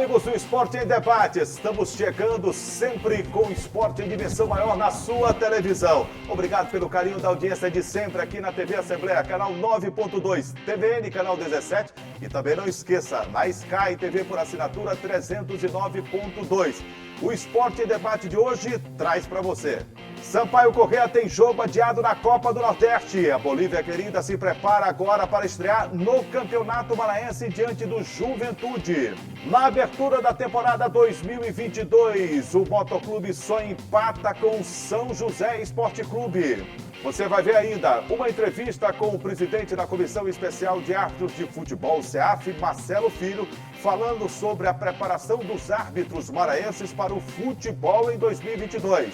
amigos do Esporte em Debate, estamos chegando sempre com esporte em dimensão maior na sua televisão. Obrigado pelo carinho da audiência de sempre aqui na TV Assembleia, canal 9.2, TVN, canal 17. E também não esqueça, na Sky TV por assinatura 309.2. O Esporte em Debate de hoje traz para você. Sampaio Corrêa tem jogo adiado na Copa do Nordeste. A Bolívia querida se prepara agora para estrear no Campeonato Maranhense diante do Juventude. Na abertura da temporada 2022, o Motoclube só empata com o São José Esporte Clube. Você vai ver ainda uma entrevista com o presidente da Comissão Especial de Árbitros de Futebol, CEAF, Marcelo Filho, falando sobre a preparação dos árbitros maranhenses para o futebol em 2022.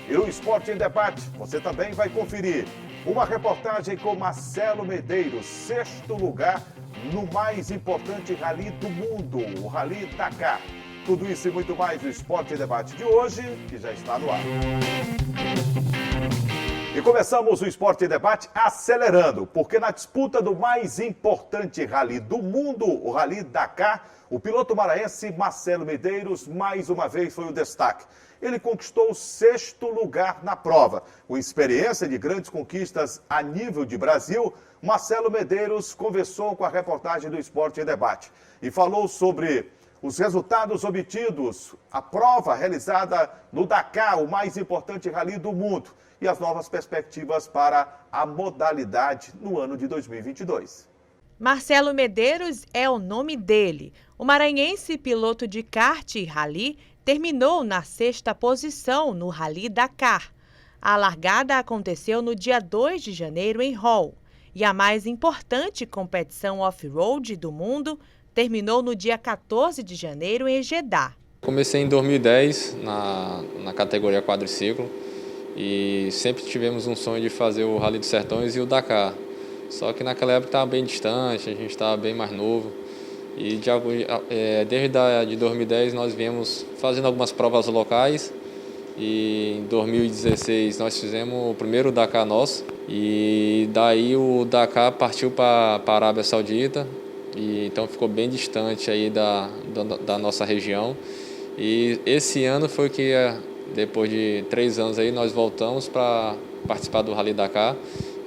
E no Esporte em Debate, você também vai conferir uma reportagem com Marcelo Medeiros, 6º lugar no mais importante rally do mundo, o Rally Dakar. Tudo isso e muito mais no Esporte em Debate de hoje, que já está no ar. E começamos o Esporte em Debate acelerando, porque na disputa do mais importante rally do mundo, o Rally Dakar, o piloto maranhense Marcelo Medeiros mais uma vez foi o destaque. Ele conquistou o 6º lugar na prova. Com experiência de grandes conquistas a nível de Brasil, Marcelo Medeiros conversou com a reportagem do Esporte em Debate e falou sobre os resultados obtidos, a prova realizada no Dakar, o mais importante rally do mundo, e as novas perspectivas para a modalidade no ano de 2022. Marcelo Medeiros é o nome dele. O maranhense piloto de kart e rally terminou na 6ª posição no Rally Dakar. A largada aconteceu no dia 2 de janeiro em Hull. E a mais importante competição off-road do mundo terminou no dia 14 de janeiro em Jeddah. Comecei em 2010 na categoria quadriciclo e sempre tivemos um sonho de fazer o Rally dos Sertões e o Dakar. Só que naquela época estava bem distante, a gente estava bem mais novo. E desde 2010 nós viemos fazendo algumas provas locais e em 2016 nós fizemos o primeiro Dakar nosso e daí o Dakar partiu para a Arábia Saudita e então ficou bem distante aí da nossa região. E esse ano foi que depois de 3 anos aí nós voltamos para participar do Rally Dakar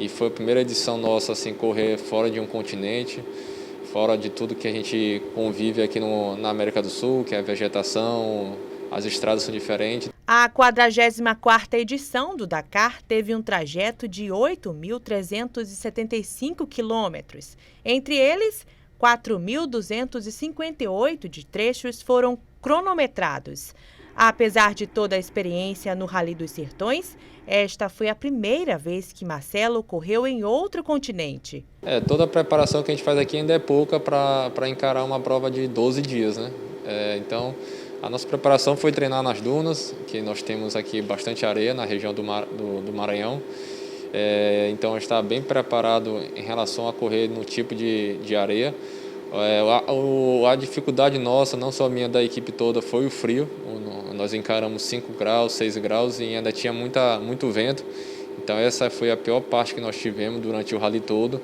e foi a primeira edição nossa assim correr fora de um continente, fora de tudo que a gente convive aqui na América do Sul, que é a vegetação, as estradas são diferentes. A 44ª edição do Dakar teve um trajeto de 8.375 quilômetros. Entre eles, 4.258 de trechos foram cronometrados. Apesar de toda a experiência no Rally dos Sertões, esta foi a primeira vez que Marcelo correu em outro continente. Toda a preparação que a gente faz aqui ainda é pouca para encarar uma prova de 12 dias, né? Então, a nossa preparação foi treinar nas dunas, que nós temos aqui bastante areia na região do Maranhão. Então, a gente está bem preparado em relação a correr no tipo de areia. A dificuldade nossa, não só minha, da equipe toda, foi o frio. Nós encaramos 5 graus, 6 graus e ainda tinha muito vento. Então essa foi a pior parte que nós tivemos durante o rally todo.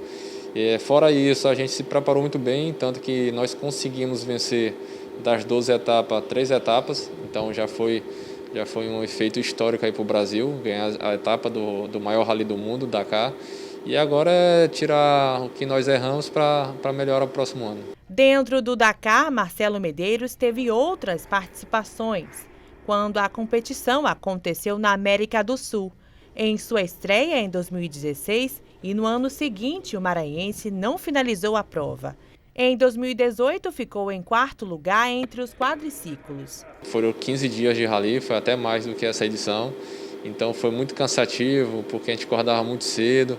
Fora isso, a gente se preparou muito bem, tanto que nós conseguimos vencer das 12 etapas, 3 etapas. Então já foi um efeito histórico aí para o Brasil, ganhar a etapa do maior rally do mundo, Dakar. E agora é tirar o que nós erramos para melhorar o próximo ano. Dentro do Dakar, Marcelo Medeiros teve outras participações, quando a competição aconteceu na América do Sul. Em sua estreia em 2016 e no ano seguinte, o maranhense não finalizou a prova. Em 2018, ficou em 4º lugar entre os quadriciclos. Foram 15 dias de rally, foi até mais do que essa edição. Então foi muito cansativo, porque a gente acordava muito cedo.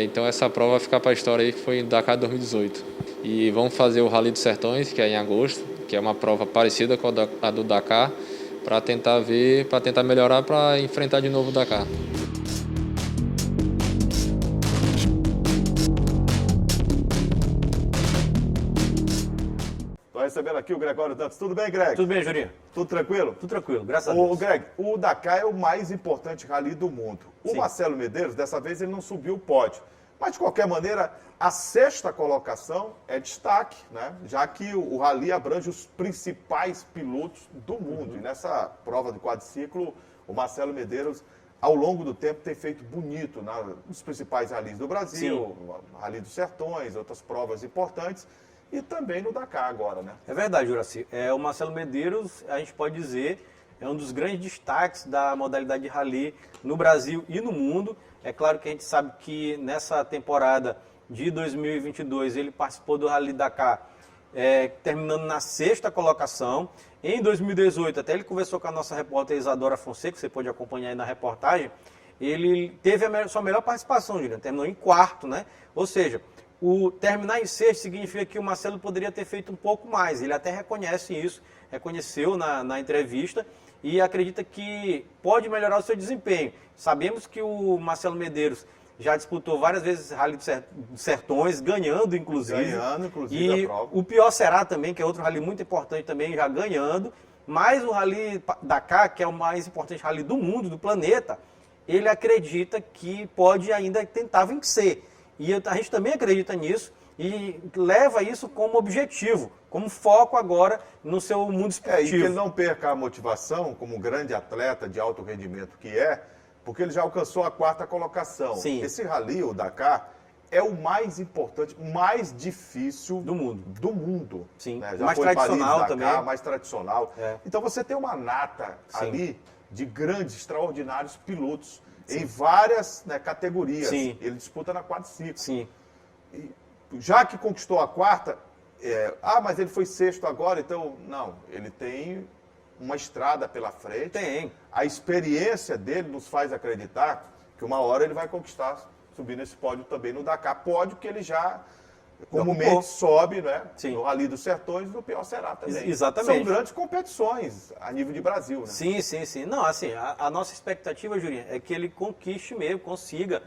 Então essa prova vai ficar para a história aí, que foi em Dakar 2018. E vamos fazer o Rally dos Sertões, que é em agosto, que é uma prova parecida com a do Dakar, para tentar melhorar, para enfrentar de novo o Dakar. Estou recebendo aqui o Gregório Dantas. Tudo bem, Greg? Tudo bem, Juninho? Tudo tranquilo? Tudo tranquilo, graças a Deus. Greg, o Dakar é o mais importante rally do mundo. O Sim. Marcelo Medeiros, dessa vez, ele não subiu o pódio, Mas, de qualquer maneira, a sexta colocação é destaque, né? Já que o rally abrange os principais pilotos do mundo. E nessa prova de quadriciclo, o Marcelo Medeiros, ao longo do tempo, tem feito bonito nos principais rallies do Brasil, Rally dos Sertões, outras provas importantes, e também no Dakar agora, né? É verdade, Juraci. O Marcelo Medeiros, a gente pode dizer, é um dos grandes destaques da modalidade de rally no Brasil e no mundo. É claro que a gente sabe que nessa temporada de 2022 ele participou do Rally Dakar, terminando na sexta colocação. Em 2018, até ele conversou com a nossa repórter Isadora Fonseca, que você pode acompanhar aí na reportagem, ele teve sua melhor participação, Juliano, terminou em quarto, né? Ou seja, terminar em sexto significa que o Marcelo poderia ter feito um pouco mais. Ele até reconhece isso, reconheceu na entrevista e acredita que pode melhorar o seu desempenho. Sabemos que o Marcelo Medeiros já disputou várias vezes Rally dos Sertões, ganhando inclusive. E a prova. O Pior Será também, que é outro rally muito importante também, já ganhando. Mas o Rally Dakar, que é o mais importante rally do mundo, do planeta, ele acredita que pode ainda tentar vencer. E a gente também acredita nisso e leva isso como objetivo, como foco agora no seu mundo esportivo. E que ele não perca a motivação como um grande atleta de alto rendimento que porque ele já alcançou a quarta colocação. Sim. Esse rally, o Dakar, é o mais importante, mais difícil do mundo. Sim. Né? Já mais tradicional Paris, Dakar, também. Mais tradicional. Então você tem uma nata ali de grandes, extraordinários pilotos em várias categorias. Sim. Ele disputa na quadriciclo. Sim. E, já que conquistou a quarta, mas ele foi sexto agora, então, não, ele tem uma estrada pela frente. Tem. A experiência dele nos faz acreditar que uma hora ele vai conquistar, subir nesse pódio também no Dakar. Pódio que ele já comumente sobe, né? Sim. No Rally dos Sertões, no Pior Será também. Exatamente. São grandes competições a nível de Brasil, né? Sim. Não, assim, a nossa expectativa, Julinho, é que ele conquiste mesmo, consiga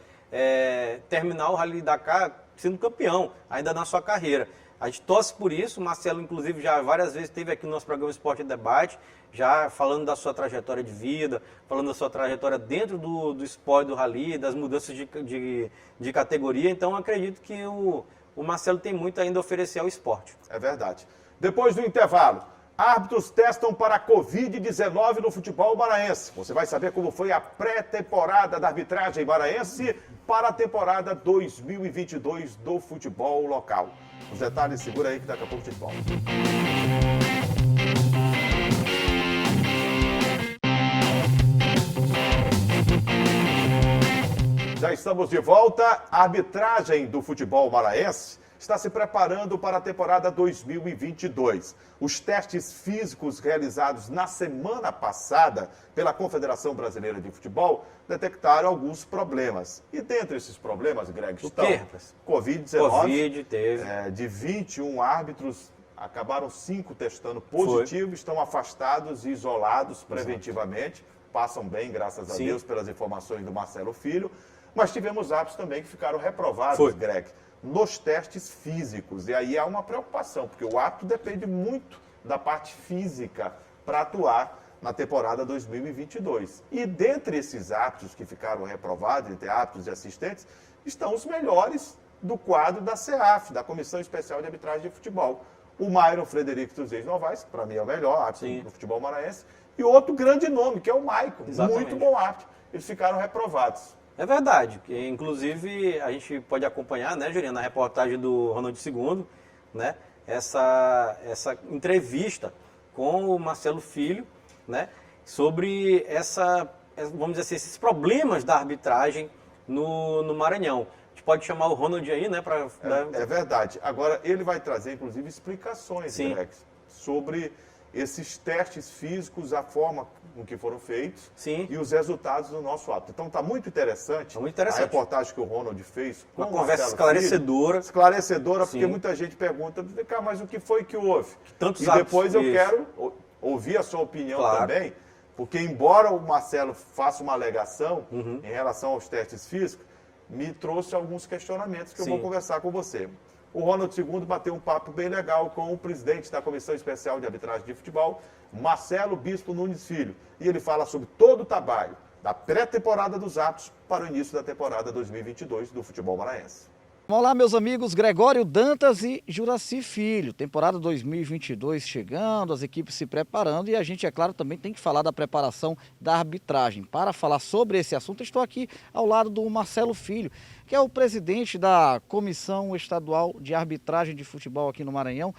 terminar o Rally Dakar sendo campeão, ainda na sua carreira. A gente torce por isso, o Marcelo, inclusive, já várias vezes esteve aqui no nosso programa Esporte e Debate, já falando da sua trajetória de vida, falando da sua trajetória dentro do esporte do rally, das mudanças de categoria. Então, acredito que o Marcelo tem muito ainda a oferecer ao esporte. É verdade. Depois do intervalo, árbitros testam para a Covid-19 no futebol maranhense. Você vai saber como foi a pré-temporada da arbitragem maranhense para a temporada 2022 do futebol local. Os detalhes, segura aí que daqui a pouco a gente volta. Já estamos de volta. A arbitragem do futebol maranhense está se preparando para a temporada 2022. Os testes físicos realizados na semana passada pela Confederação Brasileira de Futebol detectaram alguns problemas. E dentre esses problemas, Greg, estão Covid-19. Covid teve. De 21 árbitros, acabaram 5 testando positivo, estão afastados e isolados preventivamente. Passam bem, graças a Deus, pelas informações do Marcelo Filho. Mas tivemos árbitros também que ficaram reprovados, Greg, nos testes físicos. E aí há uma preocupação, porque o árbitro depende muito da parte física para atuar na temporada 2022. E dentre esses árbitros que ficaram reprovados, entre árbitros e assistentes, estão os melhores do quadro da CEAF, da Comissão Especial de Arbitragem de Futebol. O Myron Frederico dos Reis Novaes, que para mim é o melhor árbitro do futebol maranhense, e outro grande nome, que é o Maicon, muito bom árbitro. Eles ficaram reprovados. É verdade, que inclusive a gente pode acompanhar, né, Juliana, na reportagem do Ronald II, né, essa entrevista com o Marcelo Filho, né, sobre vamos dizer assim, esses problemas da arbitragem no Maranhão. A gente pode chamar o Ronald aí, né, para... É verdade. Agora, ele vai trazer, inclusive, explicações, Alex, sobre esses testes físicos, a forma com que foram feitos e os resultados do nosso ato. Então está muito interessante, a reportagem que o Ronald fez com uma conversa esclarecedora. Esclarecedora, porque muita gente pergunta, mas o que foi que houve? Tantos e depois eu quero ouvir a sua opinião também, porque embora o Marcelo faça uma alegação em relação aos testes físicos, me trouxe alguns questionamentos que eu vou conversar com você. O Ronald II bateu um papo bem legal com o presidente da Comissão Especial de Arbitragem de Futebol, Marcelo Bispo Nunes Filho. E ele fala sobre todo o trabalho da pré-temporada dos árbitros para o início da temporada 2022 do futebol maranhense. Olá, meus amigos, Gregório Dantas e Juraci Filho. Temporada 2022 chegando, as equipes se preparando e a gente, é claro, também tem que falar da preparação da arbitragem. Para falar sobre esse assunto, estou aqui ao lado do Marcelo Filho, que é o presidente da Comissão Estadual de Arbitragem de Futebol aqui no Maranhão.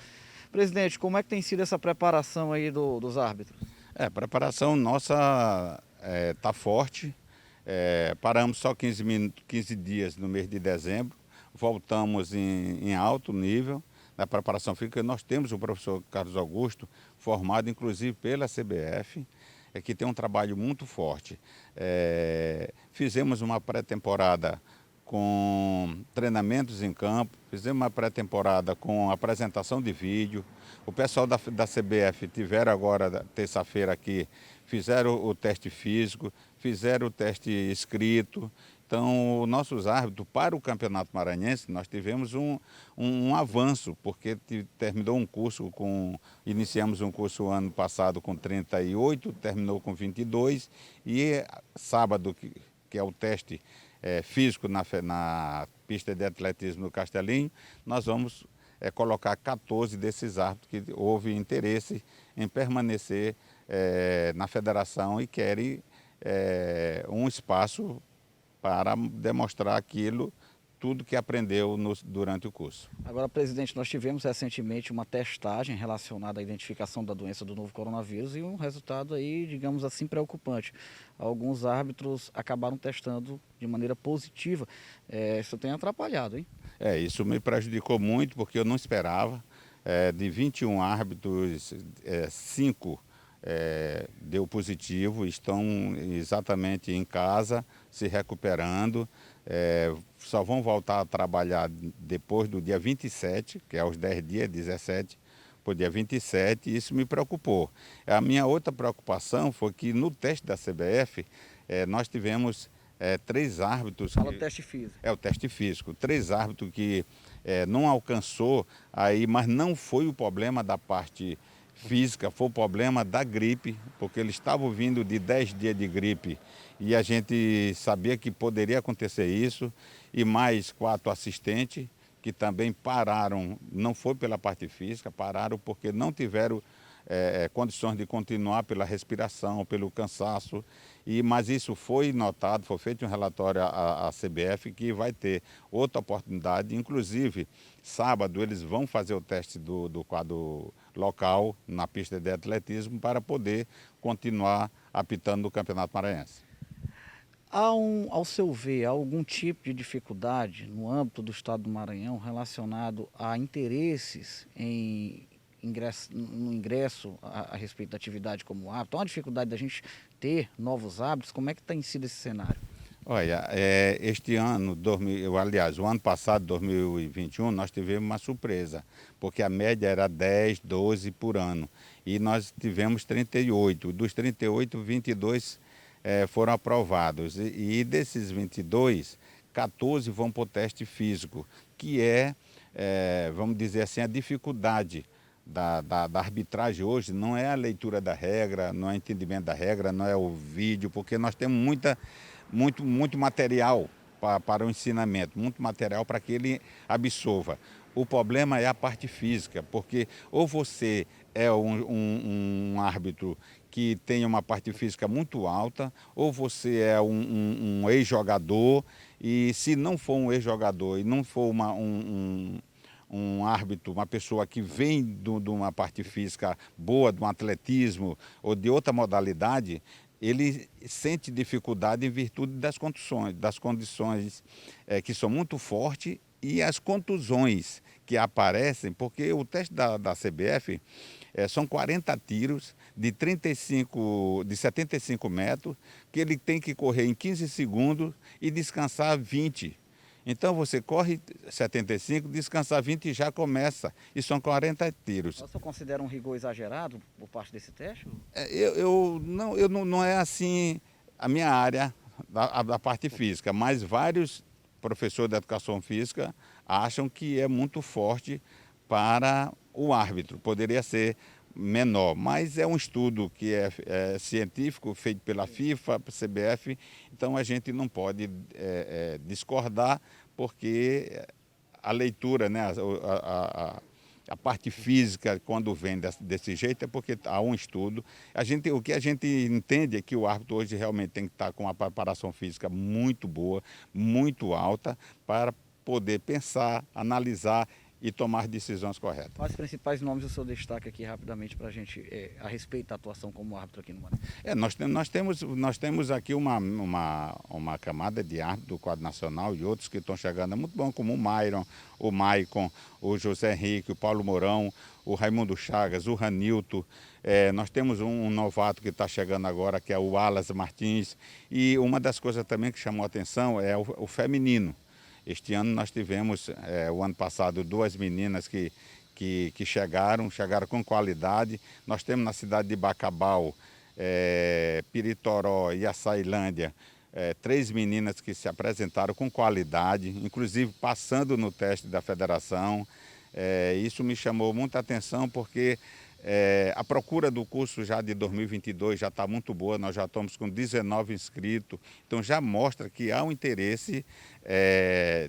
Presidente, como é que tem sido essa preparação aí dos árbitros? A preparação nossa está forte. Paramos só 15 dias no mês de dezembro. Voltamos em alto nível na preparação física. Nós temos o professor Carlos Augusto, formado inclusive pela CBF, que tem um trabalho muito forte. Fizemos uma pré-temporada com treinamentos em campo, fizemos uma pré-temporada com apresentação de vídeo. O pessoal da CBF tiveram agora, terça-feira aqui, fizeram o teste físico, fizeram o teste escrito. Então, nossos árbitros para o Campeonato Maranhense, nós tivemos um avanço, porque terminou um curso iniciamos um curso ano passado com 38, terminou com 22, e sábado, que é o teste físico na pista de atletismo do Castelinho, nós vamos colocar 14 desses árbitros que houve interesse em permanecer na federação e querem um espaço para demonstrar tudo que aprendeu durante o curso. Agora, presidente, nós tivemos recentemente uma testagem relacionada à identificação da doença do novo coronavírus e um resultado aí, digamos assim, preocupante. Alguns árbitros acabaram testando de maneira positiva. Isso tem atrapalhado, hein? Isso me prejudicou muito, porque eu não esperava. De 21 árbitros, 5 deu positivo, estão exatamente em casa, se recuperando. Só vão voltar a trabalhar depois do dia 27, que é os 10 dias, 17, para o dia 27, e isso me preocupou. A minha outra preocupação foi que no teste da CBF, nós tivemos 3 árbitros... Fala do teste físico. O teste físico. 3 árbitros que não alcançou, mas não foi o problema da parte física, foi o problema da gripe, porque eles estavam vindo de 10 dias de gripe e a gente sabia que poderia acontecer isso, e mais 4 assistentes que também pararam, não foi pela parte física, pararam porque não tiveram condições de continuar pela respiração, pelo cansaço, mas isso foi notado, foi feito um relatório à CBF que vai ter outra oportunidade, inclusive sábado eles vão fazer o teste do quadro local na pista de atletismo para poder continuar apitando no Campeonato Maranhense. Ao seu ver, há algum tipo de dificuldade no âmbito do Estado do Maranhão relacionado a interesses no ingresso a respeito da atividade como árbitro? Há uma dificuldade da gente ter novos árbitros? Como é que tem sido esse cenário? Olha, este ano, o ano passado, 2021, nós tivemos uma surpresa, porque a média era 10, 12 por ano, e nós tivemos 38. Dos 38, 22 foram aprovados, e desses 22, 14 vão para o teste físico, que vamos dizer assim, a dificuldade da arbitragem hoje não é a leitura da regra, não é o entendimento da regra, não é o vídeo, porque nós temos muito material para o ensinamento, muito material para que ele absorva. O problema é a parte física, porque ou você é um árbitro que tem uma parte física muito alta, ou você é um ex-jogador, e se não for um ex-jogador e não for um árbitro, uma pessoa que vem de uma parte física boa, de um atletismo ou de outra modalidade, ele sente dificuldade em virtude das condições que são muito fortes e as contusões que aparecem, porque o teste da CBF são 40 tiros de 75 metros, que ele tem que correr em 15 segundos e descansar 20. Então você corre 75, descansar 20 e já começa. E são 40 tiros. Você considera um rigor exagerado por parte desse teste? Não é assim a minha área da parte física, mas vários professores de educação física acham que é muito forte para o árbitro. Poderia ser menor, mas é um estudo que é científico, feito pela FIFA, CBF, então a gente não pode discordar, porque a leitura, né, a parte física, quando vem desse jeito, é porque há um estudo. O que a gente entende é que o árbitro hoje realmente tem que estar com uma preparação física muito boa, muito alta, para poder pensar, analisar e tomar decisões corretas. Quais os principais nomes o seu destaque aqui rapidamente para a gente, a respeito da atuação como árbitro aqui no Maranhão? Nós temos aqui uma camada de árbitros do quadro nacional e outros que estão chegando, é muito bom, como o Myron, o Maicon, o José Henrique, o Paulo Mourão, o Raimundo Chagas, o Ranilto. Nós temos um novato que está chegando agora, que é o Alas Martins, e uma das coisas também que chamou a atenção é o feminino. Este ano nós tivemos, o ano passado, 2 meninas que chegaram com qualidade. Nós temos na cidade de Bacabal, Piritoró e Açailândia, 3 meninas que se apresentaram com qualidade, inclusive passando no teste da federação. Isso me chamou muita atenção porque a procura do curso já de 2022 já está muito boa, nós já estamos com 19 inscritos, então já mostra que há um interesse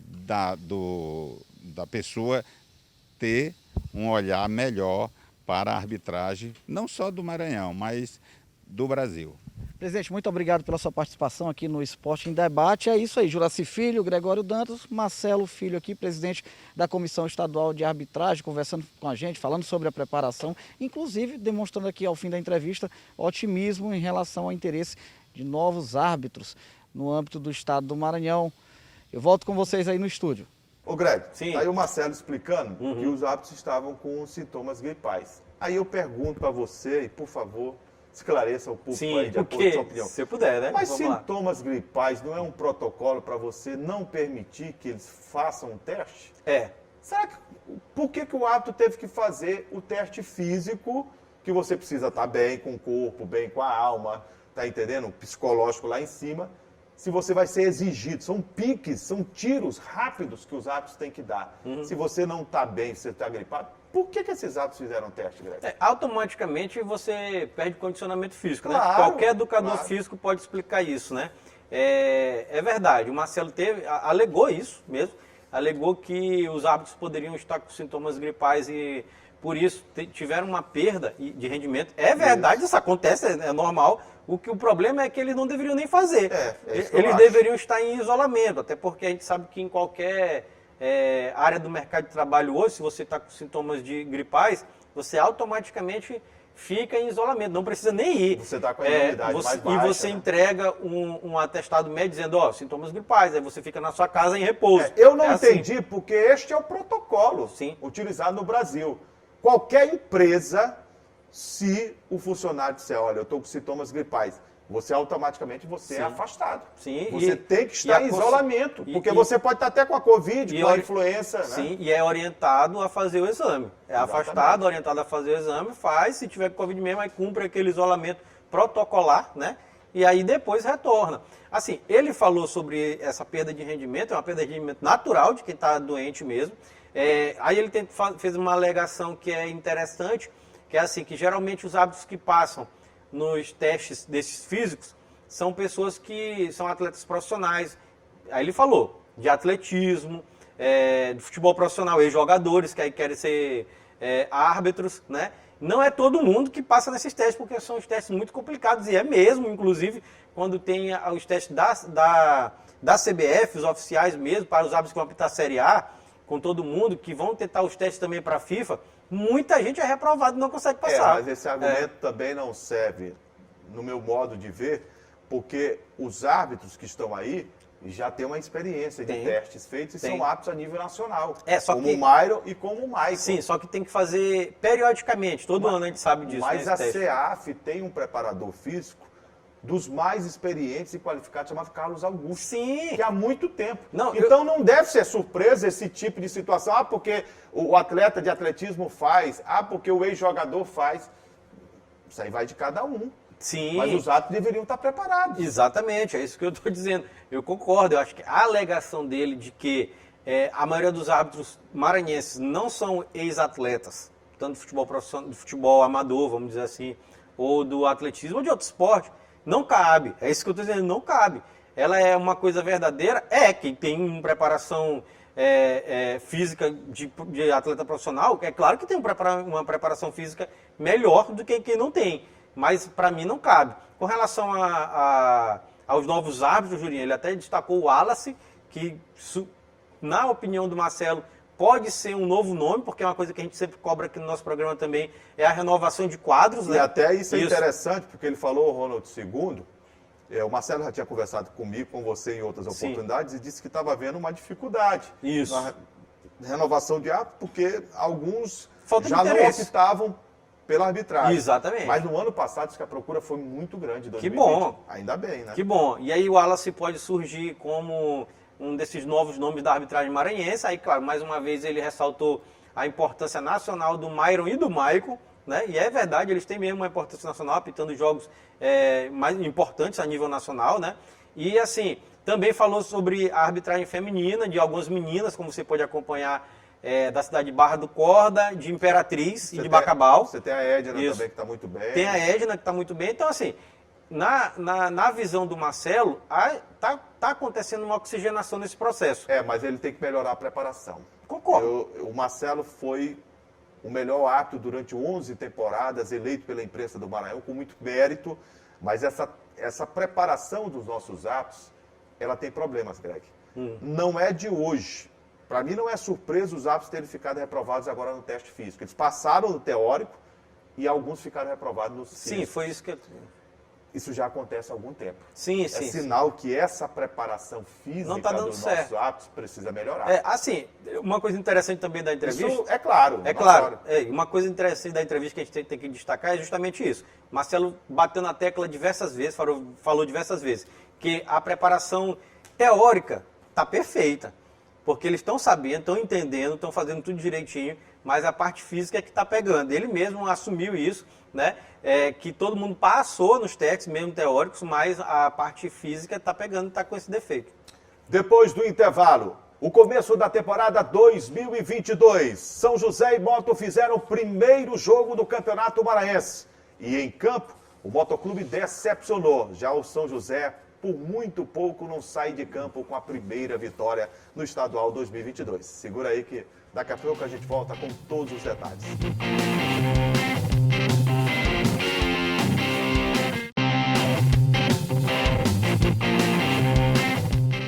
da pessoa ter um olhar melhor para a arbitragem, não só do Maranhão, mas do Brasil. Presidente, muito obrigado pela sua participação aqui no Esporte em Debate. É isso aí, Juraci Filho, Gregório Dantas, Marcelo Filho aqui, presidente da Comissão Estadual de Arbitragem, conversando com a gente, falando sobre a preparação, inclusive demonstrando aqui ao fim da entrevista otimismo em relação ao interesse de novos árbitros no âmbito do estado do Maranhão. Eu volto com vocês aí no estúdio. Ô Greg, Sim. tá aí o Marcelo explicando que os árbitros estavam com sintomas gripais. Aí eu pergunto para você, e por favor, esclareça o público aí de acordo com a sua opinião. Se eu puder, né? Mas Vamos lá. sintomas gripais não é um protocolo para você não permitir que eles façam um teste? Será que, por que o árbitro teve que fazer o teste físico, que você precisa estar bem com o corpo, bem com a alma, tá entendendo? O psicológico lá em cima, se você vai ser exigido. São piques, são tiros rápidos que os árbitros têm que dar. Se você não está bem, se você está gripado, por que esses árbitros fizeram o teste, Greg? Automaticamente você perde condicionamento físico, né? Claro, Qualquer educador claro. físico pode explicar isso, né? É verdade, o Marcelo alegou isso mesmo, alegou que os árbitros poderiam estar com sintomas gripais e por isso tiveram uma perda de rendimento. É verdade, isso acontece, é normal. O problema é que eles não deveriam nem fazer. Eles deveriam estar em isolamento, até porque a gente sabe que em qualquer área do mercado de trabalho hoje, se você está com sintomas de gripais, você automaticamente fica em isolamento, não precisa nem ir. Você está com a imunidade mais baixa. E você entrega um atestado médico dizendo, sintomas gripais, aí você fica na sua casa em repouso. Eu não entendi, porque este é o protocolo Sim. utilizado no Brasil. Qualquer empresa, se o funcionário disser, olha, eu estou com sintomas gripais, você automaticamente é afastado. Sim, você tem que estar em isolamento, porque você pode estar até com a Covid, com a influenza, né? Sim, e é orientado a fazer o exame. Afastado, orientado a fazer o exame, faz, se tiver Covid mesmo, aí cumpre aquele isolamento protocolar, né? E aí depois retorna. Assim, ele falou sobre essa perda de rendimento, é uma perda de rendimento natural de quem está doente mesmo. Aí ele fez uma alegação que é interessante, que é assim, que geralmente os árbitros que passam nos testes desses físicos são pessoas que são atletas profissionais. Aí ele falou de atletismo, de futebol profissional, ex-jogadores que aí querem ser árbitros, né? Não é todo mundo que passa nesses testes, porque são os testes muito complicados, e é mesmo, inclusive, quando tem os testes da CBF, os oficiais mesmo, para os árbitros que vão apitar a Série A, com todo mundo, que vão tentar os testes também para a FIFA, muita gente é reprovado e não consegue passar. Mas esse argumento também não serve, no meu modo de ver, porque os árbitros que estão aí já têm uma experiência de testes feitos e são árbitros a nível nacional. Como o Myron e como o Maicon. Sim, só que tem que fazer periodicamente, todo ano a gente sabe disso. Mas a CEAF tem um preparador físico dos mais experientes e qualificados, chamado Carlos Augusto. Sim. Que há muito tempo. Então não deve ser surpresa esse tipo de situação. Porque o atleta de atletismo faz. Porque o ex-jogador faz. Isso aí vai de cada um. Sim. Mas os árbitros deveriam estar preparados. Exatamente, é isso que eu estou dizendo. Eu concordo, eu acho que a alegação dele de que a maioria dos árbitros maranhenses não são ex-atletas, tanto do futebol profissional, do futebol amador, vamos dizer assim, ou do atletismo ou de outro esporte. Não cabe. É isso que eu estou dizendo, não cabe. Ela é uma coisa verdadeira? Quem tem uma preparação física de atleta profissional, é claro que tem uma preparação física melhor do que quem não tem. Mas para mim não cabe. Com relação aos novos árbitros, Julinho, ele até destacou o Wallace, que na opinião do Marcelo pode ser um novo nome, porque é uma coisa que a gente sempre cobra aqui no nosso programa também, é a renovação de quadros. E né? até isso é interessante, porque ele falou, Ronald II, o Marcelo já tinha conversado comigo, com você em outras oportunidades, e disse que estava havendo uma dificuldade na renovação de árbitros, porque alguns já não optavam pela arbitragem. Exatamente. Mas no ano passado, diz que a procura foi muito grande. 2020. Que bom. Ainda bem, né? Que bom. E aí o Wallace pode surgir como um desses novos nomes da arbitragem maranhense. Aí, claro, mais uma vez ele ressaltou a importância nacional do Myron e do Maicon, né? E é verdade, eles têm mesmo uma importância nacional, apitando jogos mais importantes a nível nacional, né? E assim, também falou sobre a arbitragem feminina, de algumas meninas, como você pode acompanhar, da cidade de Barra do Corda, de Imperatriz e de Bacabal. Você tem a Edna também, que está muito bem. Tem a Edna, que está muito bem. Então, assim, na visão do Marcelo, tá acontecendo uma oxigenação nesse processo. Mas ele tem que melhorar a preparação. Concordo. O Marcelo foi o melhor árbitro durante 11 temporadas, eleito pela imprensa do Maranhão, com muito mérito, mas essa preparação dos nossos árbitros, ela tem problemas, Greg. Não é de hoje. Para mim não é surpresa os árbitros terem ficado reprovados agora no teste físico. Eles passaram no teórico e alguns ficaram reprovados no físico. Sim, foi isso que eu... Isso já acontece há algum tempo. Sim. É sinal que essa preparação física não tá dando dos certo. nossos árbitros precisa melhorar. Assim, uma coisa interessante também da entrevista... Isso é claro. É claro. Uma coisa interessante da entrevista que a gente tem que destacar é justamente isso. Marcelo bateu na tecla diversas vezes, falou diversas vezes, que a preparação teórica está perfeita. Porque eles estão sabendo, estão entendendo, estão fazendo tudo direitinho, mas a parte física é que está pegando. Ele mesmo assumiu isso, né? Que todo mundo passou nos testes, mesmo teóricos, mas a parte física está pegando, está com esse defeito. Depois do intervalo, o começo da temporada 2022. São José e Moto fizeram o primeiro jogo do Campeonato Maranhense. E em campo, o Motoclube decepcionou. Já o São José, por muito pouco, não sai de campo com a primeira vitória no Estadual 2022. Segura aí que daqui a pouco a gente volta com todos os detalhes.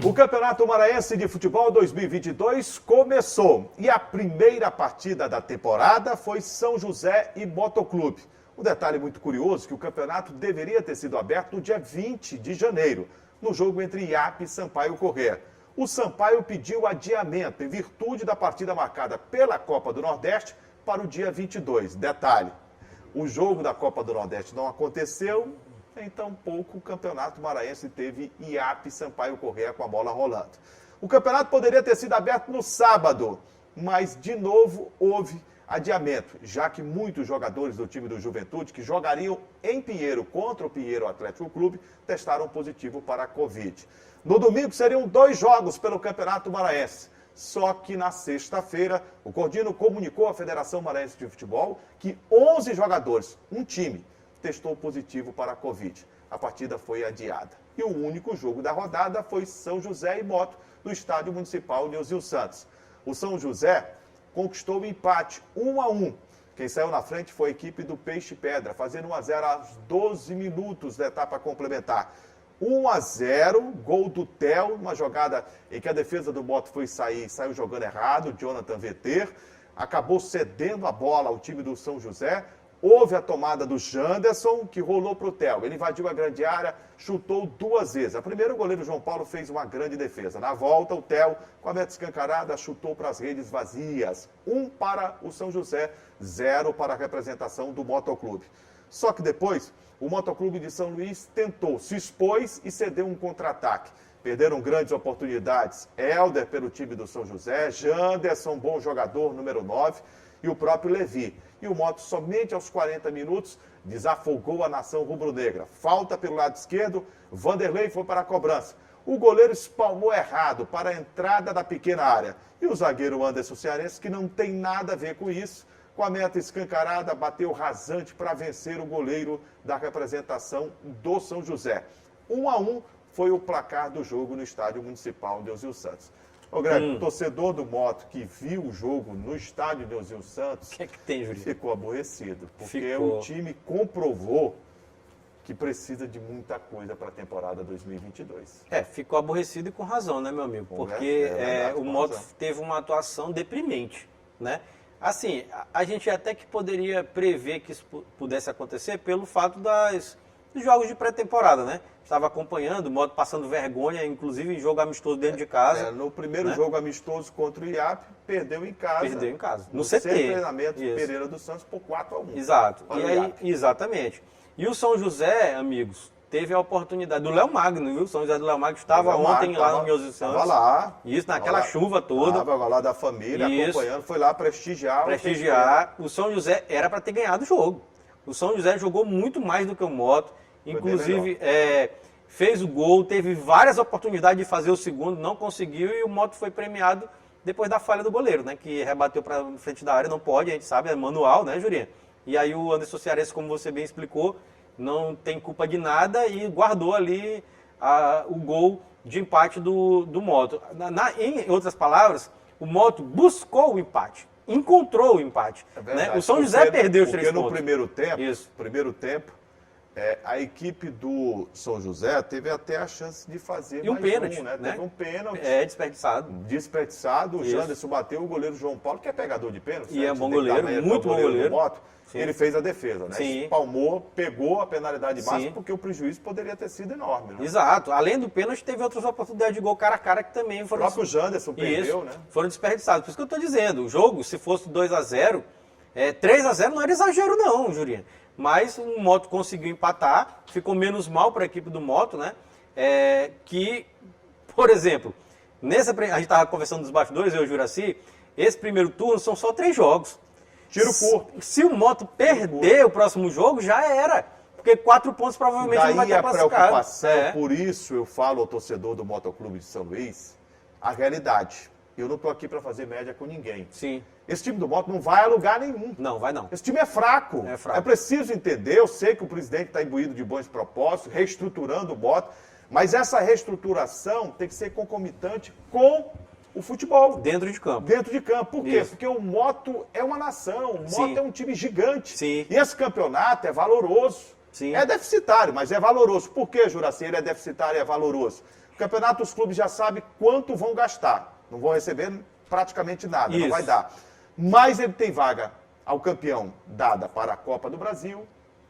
O Campeonato Maranhense de Futebol 2022 começou e a primeira partida da temporada foi São José e Motoclube. Um detalhe muito curioso é que o campeonato deveria ter sido aberto no dia 20 de janeiro, no jogo entre IAP e Sampaio Corrêa. O Sampaio pediu adiamento em virtude da partida marcada pela Copa do Nordeste para o dia 22. Detalhe, o jogo da Copa do Nordeste não aconteceu, então pouco o Campeonato Maranhense teve IAP e Sampaio Corrêa com a bola rolando. O campeonato poderia ter sido aberto no sábado, mas de novo houve adiamento, já que muitos jogadores do time do Juventude que jogariam em Pinheiro contra o Pinheiro Atlético Clube testaram positivo para a Covid. No domingo seriam 2 jogos pelo Campeonato Maranhense. Só que na sexta-feira, o Cordino comunicou à Federação Maranhense de Futebol que 11 jogadores, um time, testou positivo para a Covid. A partida foi adiada. E o único jogo da rodada foi São José e Moto, no Estádio Municipal Neusil Santos. O São José conquistou o empate 1-1. Quem saiu na frente foi a equipe do Peixe Pedra, fazendo 1-0 aos 12 minutos da etapa complementar. 1-0, gol do Theo, uma jogada em que a defesa do Moto saiu jogando errado, Jonathan Veter, acabou cedendo a bola ao time do São José. Houve a tomada do Janderson, que rolou para o Theo. Ele invadiu a grande área, chutou 2 vezes. A primeira, o goleiro João Paulo fez uma grande defesa. Na volta, o Theo, com a meta escancarada, chutou para as redes vazias. 1 para o São José, 0 para a representação do Motoclube. Só que depois, o Motoclube de São Luís tentou, se expôs e cedeu um contra-ataque. Perderam grandes oportunidades. Helder pelo time do São José, Janderson, bom jogador, número 9, e o próprio Levi. E o Moto, somente aos 40 minutos, desafogou a nação rubro-negra. Falta pelo lado esquerdo, Vanderlei foi para a cobrança. O goleiro espalmou errado para a entrada da pequena área. E o zagueiro Anderson Cearense, que não tem nada a ver com isso, Com a meta escancarada, bateu rasante para vencer o goleiro da representação do São José. 1-1 foi o placar do jogo no Estádio Municipal Neuzinho Santos. Ô, Greg, o torcedor do Moto que viu o jogo no Estádio Neuzinho Santos... O que é que tem, Júlio? Ficou aborrecido, porque Ficou. o time comprovou que precisa de muita coisa para a temporada 2022. Ficou aborrecido e com razão, né, meu amigo? Porque verdade, o com Moto razão. teve uma atuação deprimente, né? Assim, a gente até que poderia prever que isso pudesse acontecer pelo fato dos jogos de pré-temporada, né? Estava acompanhando, o Moto passando vergonha, inclusive em jogo amistoso dentro de casa. No primeiro né? jogo amistoso contra o IAP, perdeu em casa. Perdeu em casa, no CT. CT. Treinamento de Isso. Pereira dos Santos por 4-1. Exato. Olha E o aí, IAP. exatamente. E o São José, amigos, teve a oportunidade do Léo Magno, viu? O São José do Léo Magno estava ontem lá no Neuzinho Santos. Estava lá. Isso, naquela chuva toda. Estava lá da família, Isso. acompanhando, foi lá prestigiar. O São José era para ter ganhado o jogo. O São José jogou muito mais do que o Moto. Inclusive, fez o gol, teve várias oportunidades de fazer o segundo, não conseguiu e o Moto foi premiado depois da falha do goleiro, né? Que rebateu para frente da área, não pode, a gente sabe, é manual, né, Jurinha? E aí o Anderson Cearense, como você bem explicou, não tem culpa de nada e guardou ali o gol de empate do Moto. Em outras palavras, o Moto buscou o empate, encontrou o empate. Né? O São José perdeu os 3 pontos. Porque no primeiro tempo, a equipe do São José teve até a chance de fazer E um mais pênalti, né? né? Teve um pênalti. Desperdiçado. O Isso. Janderson bateu, o goleiro João Paulo, que é pegador de pênalti. E né? é bom Tem que dar goleiro, mérito muito ao bom goleiro. do Moto. Sim. Ele fez a defesa, né? Sim. Espalmou, pegou a penalidade máxima, Sim. porque o prejuízo poderia ter sido enorme. Né? Exato. Além do pênalti, teve outras oportunidades de gol cara a cara que também O foram... próprio Janderson perdeu, né? Foram desperdiçados. Por isso que eu estou dizendo, o jogo, se fosse 2-0, 3-0 não era exagero não, Jurinha. Mas o Moto conseguiu empatar, ficou menos mal para a equipe do Moto, né? Que, por exemplo, a gente estava conversando dos bastidores, eu e o Juraci, esse primeiro turno são só 3 jogos. Tiro curto. Se o Moto perder o próximo jogo, já era. Porque 4 pontos provavelmente não vai Daí ter a classificado. preocupação, por isso eu falo ao torcedor do Motoclube de São Luís, a realidade. Eu não estou aqui para fazer média com ninguém. Sim. Esse time do Moto não vai a lugar nenhum. Não, vai não. Esse time é fraco. É fraco. É preciso entender, eu sei que o presidente está imbuído de bons propósitos, reestruturando o Moto, mas essa reestruturação tem que ser concomitante com o futebol. Dentro de campo. Dentro de campo. Por quê? Isso. Porque o Moto é uma nação, o Moto Sim. é um time gigante. Sim. E esse campeonato é valoroso. Sim. É deficitário, mas é valoroso. Por que, Juraci, ele é deficitário e é valoroso? O campeonato, os clubes já sabem quanto vão gastar. Não vão receber praticamente nada, não Isso. vai dar. Mas ele tem vaga ao campeão dada para a Copa do Brasil,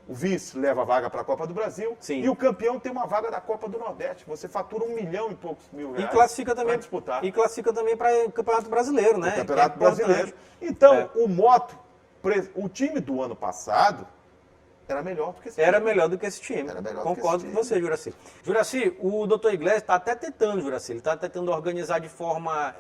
o vice leva a vaga para a Copa do Brasil, Sim. e o campeão tem uma vaga da Copa do Nordeste. Você fatura 1 milhão e poucos mil reais E classifica também para disputar E classifica também para o Campeonato Brasileiro, né? o Campeonato Que é importante. Brasileiro. Então, É. o Moto, o time do ano passado era melhor do que esse Era time. melhor do que esse time. Era melhor do que Concordo esse com time. você, Juraci. Juraci, o Dr. Iglesias está até tentando, Juraci. Ele está tentando organizar de forma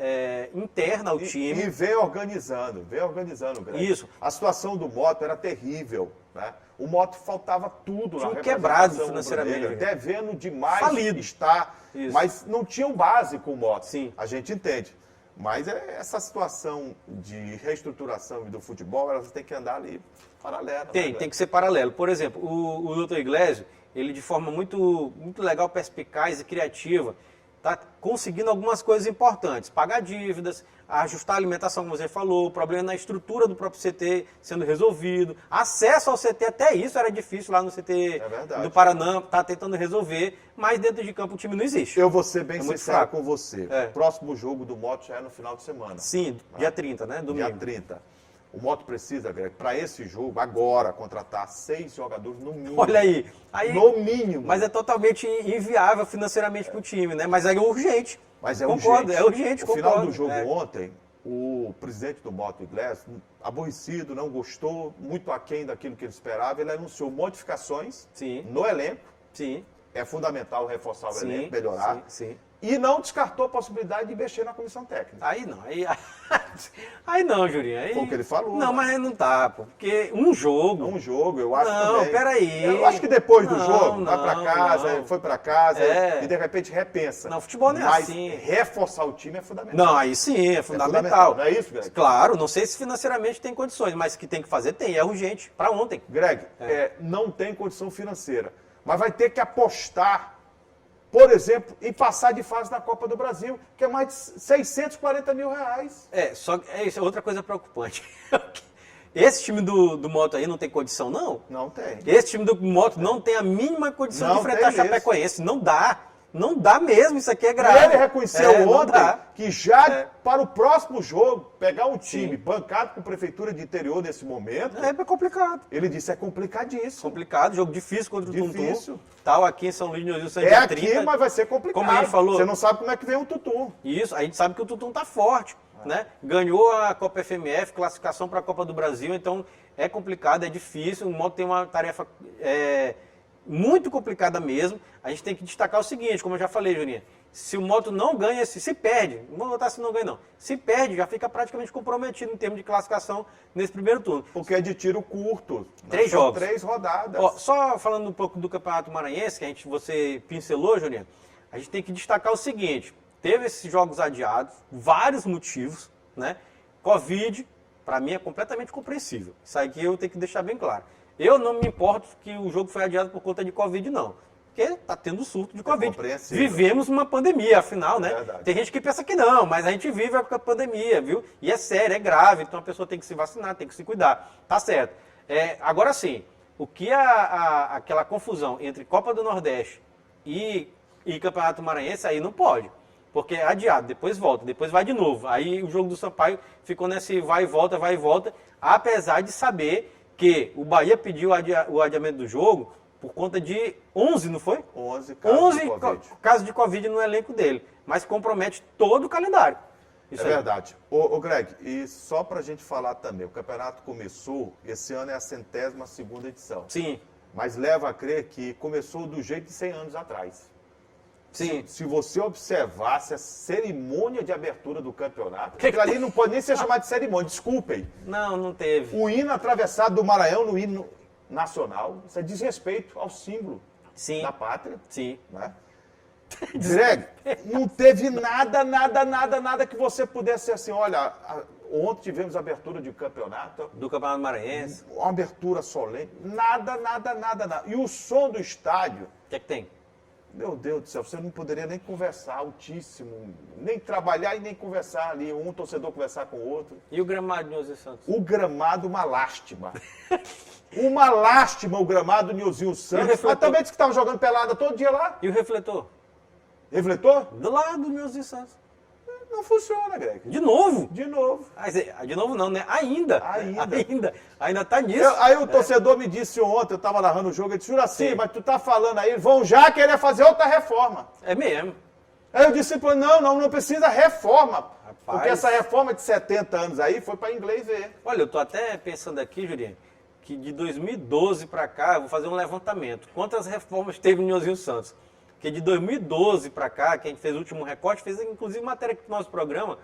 interna o time. E vem organizando, Greg. Isso. A situação do Moto era terrível, né? O Moto faltava tudo na Time quebrado representação financeiramente. rubro-negra, devendo demais Falido. estar, Isso. mas não tinha um base com o Moto. Sim. A gente entende. Mas essa situação de reestruturação do futebol, elas têm que andar ali paralelo. Tem que ser paralelo. Por exemplo, o Dr. Iglesias, ele de forma muito, muito legal, perspicaz e criativa, está conseguindo algumas coisas importantes. Pagar dívidas, ajustar a alimentação, como você falou, o problema na estrutura do próprio CT sendo resolvido, acesso ao CT, até isso era difícil lá no CT do Paraná, está tentando resolver, mas dentro de campo o time não existe. Eu vou ser bem muito sincero fraco. com você. É. O próximo jogo do Moto já é no final de semana. Sim, dia 30, né? Domingo. Dia 30. O Moto precisa, Greg, para esse jogo, agora, contratar 6 jogadores no mínimo. Olha aí. No mínimo. Mas é totalmente inviável financeiramente para o time, né? Mas é urgente. Mas é Concordo, urgente. é urgente, No final concordo. do jogo ontem, o presidente do Moto Iglesias, aborrecido, não gostou, muito aquém daquilo que ele esperava, ele anunciou modificações Sim. no elenco. Sim. É fundamental reforçar o Sim, elenco, melhorar. sim, sim. E não descartou a possibilidade de mexer na comissão técnica. Aí não, aí não, Jurinho. Aí, Foi o que ele falou. Não, mas não tá, pô. Porque um jogo. Um jogo, eu acho Não, também. peraí. Eu acho que depois do Não, jogo, vai pra não, casa, não. foi pra casa É. e de repente repensa. Não, futebol não é Mas assim. reforçar o time é fundamental. Não, aí sim, é fundamental. fundamental, não é isso, Greg? Claro, não sei se financeiramente tem condições, mas que tem que fazer, tem. É urgente, para ontem. Greg, não tem condição financeira, mas vai ter que apostar, por exemplo, em passar de fase na Copa do Brasil, que é mais de 640 mil reais. Só que isso é outra coisa preocupante. Esse time do Moto aí não tem condição, não? Não tem. Esse time do Moto não tem a mínima condição Não de enfrentar a tem mesmo. Chapecoense. Não dá. Não dá mesmo, isso aqui é E grave. ele reconheceu Não ontem dá. que já para o próximo jogo, pegar um time bancado com prefeitura de interior nesse momento, É complicado. ele disse é complicadíssimo. Complicado, jogo difícil contra o Difícil. Tutum. Tal aqui em São Luís, Nilzinho Santos, É dia aqui, 30. mas vai ser complicado. Como ele falou. Você não sabe como é que vem o Tutum. Isso, a gente sabe que o Tutum tá forte, né? Ganhou a Copa FMF, classificação para a Copa do Brasil, então é complicado, é difícil. O Moto tem uma tarefa muito complicada mesmo. A gente tem que destacar o seguinte, como eu já falei, Juninho, se o Moto não ganha, se perde, não vou botar se não ganha não, se perde, já fica praticamente comprometido em termos de classificação nesse primeiro turno. Porque é de tiro curto. 3 São jogos. 3 rodadas. Ó, só falando um pouco do Campeonato Maranhense, que você pincelou, Juninho, a gente tem que destacar o seguinte, teve esses jogos adiados, vários motivos, né? Covid, para mim, é completamente compreensível. Isso aqui eu tenho que deixar bem claro. Eu não me importo que o jogo foi adiado por conta de Covid, não. Porque está tendo surto de Covid. compreensível. Vivemos uma pandemia, afinal, né? Verdade. Tem gente que pensa que não, mas a gente vive a pandemia, viu? E é sério, é grave, então a pessoa tem que se vacinar, tem que se cuidar. Tá certo. Agora sim, o que aquela confusão entre Copa do Nordeste e Campeonato Maranhense, aí não pode. Porque é adiado, depois volta, depois vai de novo. Aí o jogo do Sampaio ficou nesse vai e volta, apesar de saber que o Bahia pediu o adiamento do jogo por conta de 11, não foi? 11 casos 11 de Covid. casos de Covid no elenco dele, mas compromete todo o calendário. Isso É aí. verdade. Ô Greg, e só pra gente falar também, o campeonato começou, esse ano é a 102ª edição. Sim, Mas leva a crer que começou do jeito de 100 anos atrás. sim. Se você observasse a cerimônia de abertura do campeonato, aquilo ali não pode nem ser chamado de cerimônia, desculpem. Não teve. O hino atravessado do Maranhão no hino nacional, isso é desrespeito ao símbolo Sim, da pátria. sim. Né? Greg, não teve nada que você pudesse ser assim, olha, ontem tivemos abertura de campeonato, Do Campeonato Maranhense. uma abertura solene, nada. E o som do estádio, O que é que tem? meu Deus do céu, você não poderia nem conversar altíssimo, nem trabalhar e nem conversar ali, um torcedor conversar com o outro. E o gramado de Nilzinho Santos? O gramado, uma lástima. Uma lástima o gramado do Nilzinho Santos. refletor? Mas também disse que estava jogando pelada todo dia lá. E o refletor? Refletor? Do lado do Nilzinho Santos. Não funciona, Greg. De novo? De novo. De novo não, né? Ainda tá nisso. Aí o torcedor me disse ontem, eu estava narrando o jogo, ele disse, Juraci, Sim. mas tu tá falando aí, vão já querer fazer outra reforma. É mesmo. Aí eu disse, pô, não precisa reforma. Porque Rapaz. essa reforma de 70 anos aí foi para inglês ver. Olha, eu tô até pensando aqui, Julinho, que de 2012 para cá, eu vou fazer um levantamento. Quantas reformas teve no Nilzinho Santos? Porque de 2012 para cá, que a gente fez o último recorte, fez inclusive matéria aqui no nosso programa,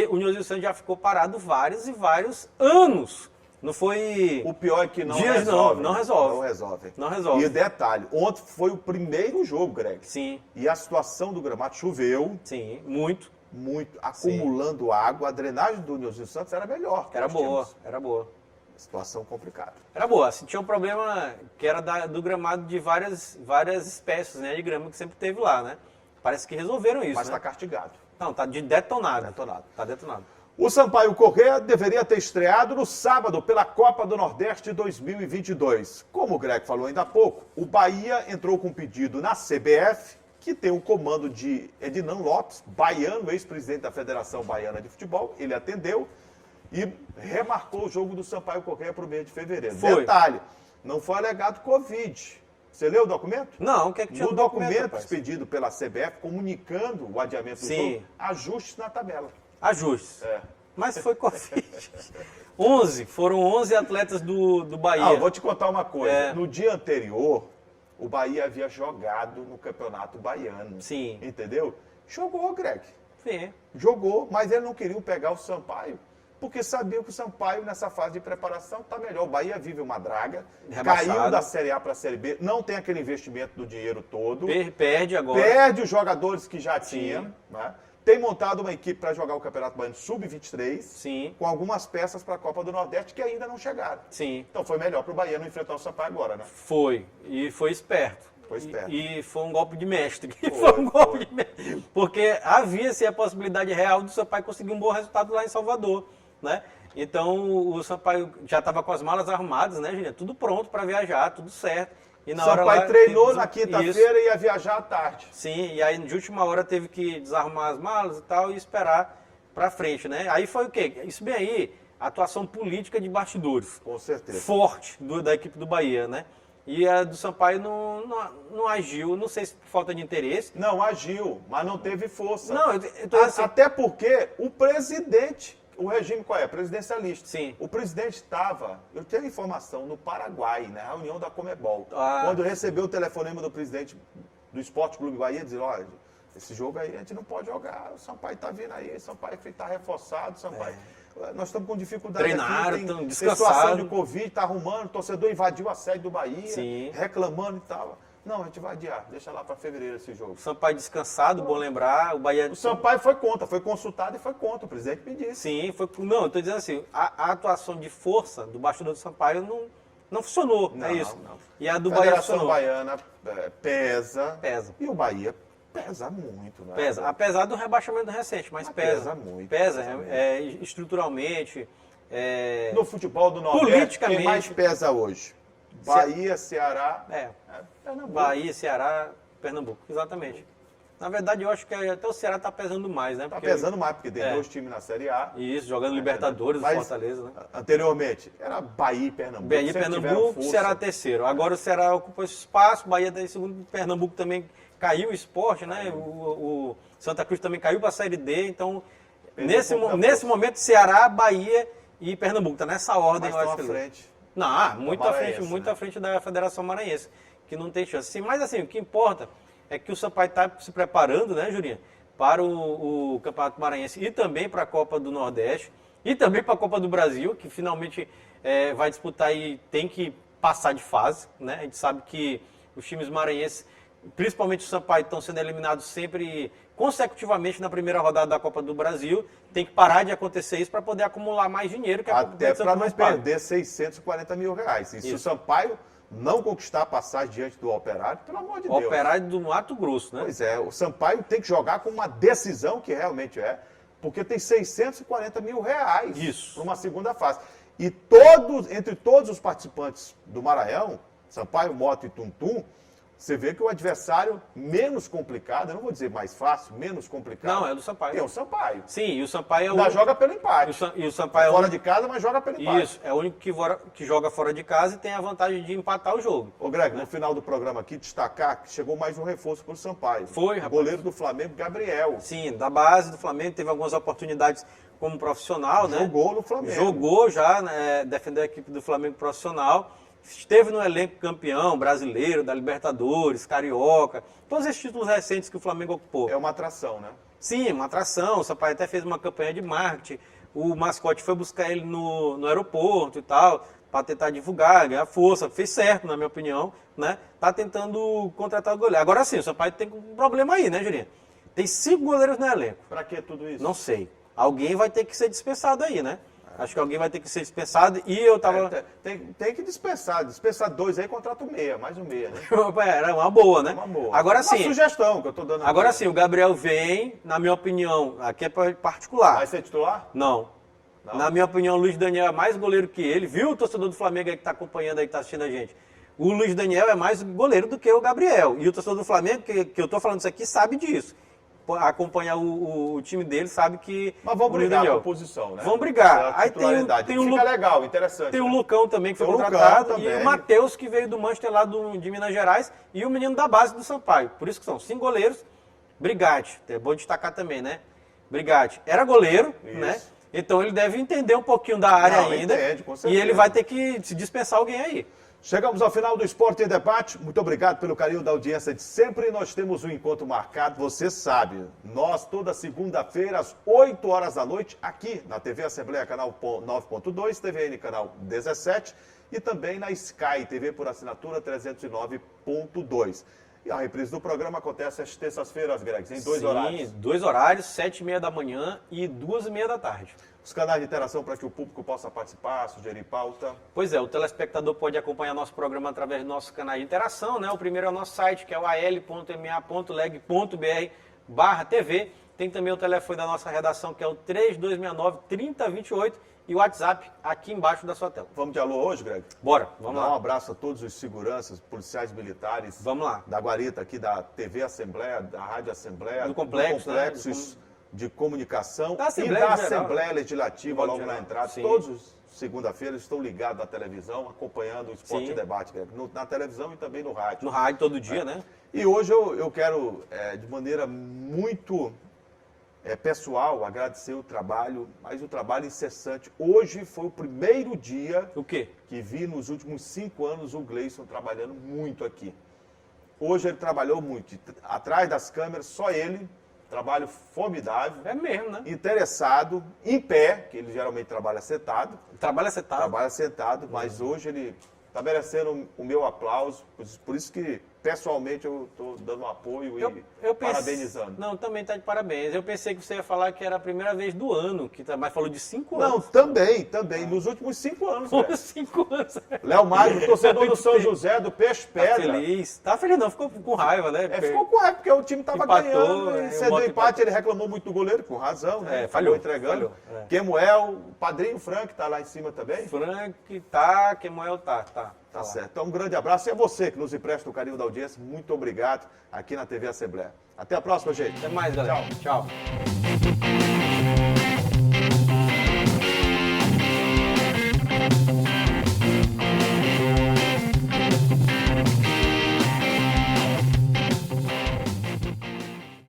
o Nilzinho Santos já ficou parado vários e vários anos. Não foi... O pior é que não Dias resolve. não resolve. Não resolve. Não resolve. E detalhe, ontem foi o primeiro jogo, Greg. Sim, E a situação do gramado choveu sim, muito. muito, acumulando água. A drenagem do Nilzinho Santos era melhor. que Era nós boa, tínhamos. era boa. Situação complicada. Era boa. Assim, tinha um problema que era do gramado de várias espécies, né, de grama que sempre teve lá, né? Parece que resolveram isso, Mas né? está castigado. Não, tá detonado. Detonado. Tá detonado. O Sampaio Corrêa deveria ter estreado no sábado pela Copa do Nordeste 2022. Como o Greg falou ainda há pouco, o Bahia entrou com um pedido na CBF, que tem o comando de Ednan Lopes, baiano, ex-presidente da Federação Baiana de Futebol. Ele atendeu e remarcou o jogo do Sampaio Corrêa para o mês de fevereiro. Foi. Detalhe, não foi alegado Covid. Você leu o documento? Não, o que é que tinha No documento rapaz? expedido pela CBF, comunicando o adiamento do Sim. jogo, ajustes na tabela. Ajustes. É. Mas foi Covid. Foram 11 atletas do Bahia. Ah, eu vou te contar uma coisa. É. No dia anterior, o Bahia havia jogado no Campeonato Baiano. Sim. Entendeu? Jogou, Greg. Sim. Jogou, mas ele não queria pegar o Sampaio, porque sabia que o Sampaio, nessa fase de preparação, está melhor. O Bahia vive uma draga, Rebaixado. caiu da Série A para a Série B, não tem aquele investimento do dinheiro todo, Perde agora. perde os jogadores que já tinha, né? Tem montado uma equipe para jogar o Campeonato Baiano Sub-23, Sim. com algumas peças para a Copa do Nordeste que ainda não chegaram. Sim. Então foi melhor para o Bahia não enfrentar o Sampaio agora, né? Foi. E foi esperto. Foi esperto. E foi um golpe de mestre. Foi, Golpe de mestre. Porque havia-se a possibilidade real do Sampaio conseguir um bom resultado lá em Salvador, né? Então o Sampaio já estava com as malas arrumadas, né, Juliana? Tudo pronto para viajar, tudo certo. E na hora Sampaio lá, treinou na quinta-feira e ia viajar à tarde. Sim, e aí de última hora teve que desarrumar as malas e tal e esperar para frente, né? Aí foi o quê? Isso bem aí, atuação política de bastidores. Com certeza. Forte da equipe do Bahia, né? E a do Sampaio não agiu, não sei se por falta de interesse. Não, agiu, mas não teve força. Não, eu tô assim, Até porque o presidente, o regime qual é? Presidencialista. Sim. O presidente estava, eu tenho informação, no Paraguai, na reunião da Comebol, Ah. quando recebeu o telefonema do presidente do Esporte Clube Bahia, dizendo, olha, esse jogo aí a gente não pode jogar, o Sampaio está vindo aí, o Sampaio está reforçado, o Sampaio... Nós estamos com dificuldade Treinaram, aqui, tão tem descansados. situação de Covid, está arrumando, o torcedor invadiu a sede do Bahia, Sim. reclamando e tal. Não, a gente vai adiar, deixa lá para fevereiro esse jogo. o Sampaio descansado, bom lembrar, o Bahia... O Sampaio foi contra, foi consultado e foi contra, o presidente me disse. Sim, foi... Não, eu estou dizendo assim, a atuação de força do bastidor do Sampaio não funcionou, Não, é isso. não. E a do A Bahia Federação funcionou. Baiana pesa. Pesa. E o Bahia pesa muito, né? Pesa, apesar do rebaixamento recente, mas pesa. pesa muito, Pesa, pesa muito. Estruturalmente. No futebol do Nordeste, Politicamente. quem mais pesa hoje? Bahia, Ceará, Pernambuco. Bahia, Ceará, Pernambuco, exatamente. Na verdade, eu acho que até o Ceará está pesando mais, né? Tá pesando mais, porque tem É. 2 times na Série A. Isso, jogando Libertadores, Mas, Fortaleza, né? Anteriormente, era Bahia e Pernambuco. Bahia e sempre tiveram Pernambuco, força. Ceará terceiro. Agora o Ceará ocupou esse espaço, Bahia está em segundo, Pernambuco também caiu o esporte, né? O Santa Cruz também caiu para a Série D, então Perdeu nesse, um pouco da nesse força. momento Ceará, Bahia e Pernambuco, tá nessa ordem. Mas eu estão acho à que- frente. Não, muito à frente, Maranhense, muito né? à frente da Federação Maranhense, que não tem chance. Sim, mas assim, o que importa é que o Sampaio está se preparando, né, Jurinha, para o Campeonato Maranhense e também para a Copa do Nordeste e também para a Copa do Brasil, que finalmente vai disputar e tem que passar de fase, né? A gente sabe que os times maranhenses, principalmente o Sampaio, estão sendo eliminados sempre consecutivamente na primeira rodada da Copa do Brasil. Tem que parar de acontecer isso para poder acumular mais dinheiro, que a Até competição para que não mais paga. perder 640 mil reais. E se o Isso. Sampaio não conquistar a passagem diante do Operário, pelo amor de Deus. Operário do Mato Grosso, né? Pois é, o Sampaio tem que jogar com uma decisão, que realmente é, porque tem 640 mil reais Isso. para uma segunda fase. E entre todos os participantes do Maranhão, Sampaio, Moto e Tuntum, você vê que o adversário menos complicado, eu não vou dizer mais fácil, menos complicado. Não, é o do Sampaio. É o Sampaio. Sim, e o Sampaio é o Ainda único... joga pelo empate. E o Sampaio é o Fora único... de casa, mas joga pelo empate. Isso, é o único que joga fora de casa e tem a vantagem de empatar o jogo. Ô Greg, no final do programa aqui, destacar que chegou mais um reforço para o Sampaio. Foi, o rapaz. goleiro do Flamengo, Gabriel. Sim, da base do Flamengo, teve algumas oportunidades como profissional, né? Jogou no Flamengo. Jogou já, né, defendeu a equipe do Flamengo profissional. Esteve no elenco campeão brasileiro, da Libertadores, Carioca, todos esses títulos recentes que o Flamengo ocupou. É uma atração, né? Sim, uma atração. O Sampaio até fez uma campanha de marketing. O mascote foi buscar ele no aeroporto e tal, para tentar divulgar, ganhar força. Fez certo, na minha opinião, né? Tá tentando contratar o goleiro. Agora sim, o Sampaio tem um problema aí, né, Julinha? Tem 5 goleiros no elenco. Pra que tudo isso? Não sei. Alguém vai ter que ser dispensado aí, né? Acho que alguém vai ter que ser dispensado. E eu tava... Tem que dispensar. Dispensar 2 aí, contrata o meia, mais um meia, né? Era uma boa, né? Uma boa. Agora Uma sim. sugestão que eu tô dando aqui. Agora sim, o Gabriel vem, na minha opinião, aqui é particular. Vai ser titular? Não. Não? Na minha opinião, o Luiz Daniel é mais goleiro que ele. Viu o torcedor do Flamengo aí que está acompanhando aí, que está assistindo a gente? O Luiz Daniel é mais goleiro do que o Gabriel. E o torcedor do Flamengo, que eu estou falando isso aqui, sabe disso. Acompanhar o time dele, sabe que... Mas vamos o Luiz brigar Daniel... por posição, né? Vamos brigar. Pela Aí titularidade. tem o Fica Lu- legal, interessante. Tem o né? Lucão também, que foi Tem o Lucão contratado, e também. o Matheus, que veio do Manchester lá de Minas Gerais, e o menino da base do Sampaio. Por isso que são 5 goleiros. Brigatti, é bom destacar também, né? Brigatti era goleiro, né? Então ele deve entender um pouquinho da área Não, ainda. entende, com e certeza. ele vai ter que se dispensar alguém aí. Chegamos ao final do Esporte em Debate. Muito obrigado pelo carinho da audiência de sempre. Nós temos um encontro marcado, você sabe. Nós, toda segunda-feira, às 8 horas da noite, aqui na TV Assembleia, canal 9.2, TVN, canal 17, e também na Sky TV por assinatura 309.2. E a reprise do programa acontece às terças-feiras, Greg, em dois horários. Sim, 2 horários, 7h30 da manhã e 2h30 da tarde. Os canais de interação para que o público possa participar, sugerir pauta. Pois é, o telespectador pode acompanhar nosso programa através do nosso canal de interação, né? O primeiro é o nosso site, que é o al.ma.leg.br/TV. Tem também o telefone da nossa redação, que é o 3269-3028, e o WhatsApp aqui embaixo da sua tela. Vamos de alô hoje, Greg? Bora, vamos Dar um lá. abraço a todos os seguranças, policiais militares. Vamos lá. Da guarita aqui da TV Assembleia, da Rádio Assembleia. Do complexo, complexos de comunicação Da e Assembleia da em geral, Assembleia né? Legislativa, logo geral. na entrada. Sim. Todos, segunda-feira, estão ligados à televisão, acompanhando o Esporte Sim. em Debate, Greg, na televisão e também no rádio. No rádio todo dia, né? E hoje eu quero, de maneira muito pessoal, agradecer o trabalho, mas o trabalho incessante. Hoje foi o primeiro dia O quê? que vi nos últimos 5 anos o Gleison trabalhando muito aqui. Hoje ele trabalhou muito. Atrás das câmeras, só ele, trabalho formidável, É mesmo, né? interessado, em pé, que ele geralmente trabalha sentado, Trabalha setado. mas hoje ele está merecendo o meu aplauso, por isso que pessoalmente eu estou dando apoio e parabenizando. Não, também está de parabéns. Eu pensei que você ia falar que era a primeira vez do ano, mas falou de 5 Não, anos. também, nos últimos 5 anos, velho. 5 anos. Léo Magno, torcedor do São José, do Peixe Tá Pedra. feliz. Tá feliz não, ficou com raiva, né? Ficou com raiva, porque o time estava Empatou, ganhando. E o cedo do Moto empate, empatou. ele reclamou muito do goleiro, com razão, né? Falhou, entregando. falhou, Kemuel, o padrinho Frank está lá em cima também. Frank tá, Kemuel tá. Tá lá. certo. Então, um grande abraço. E a você que nos empresta o carinho da audiência, muito obrigado aqui na TV Assembleia. Até a próxima, gente. Até mais, galera. Tchau. Tchau.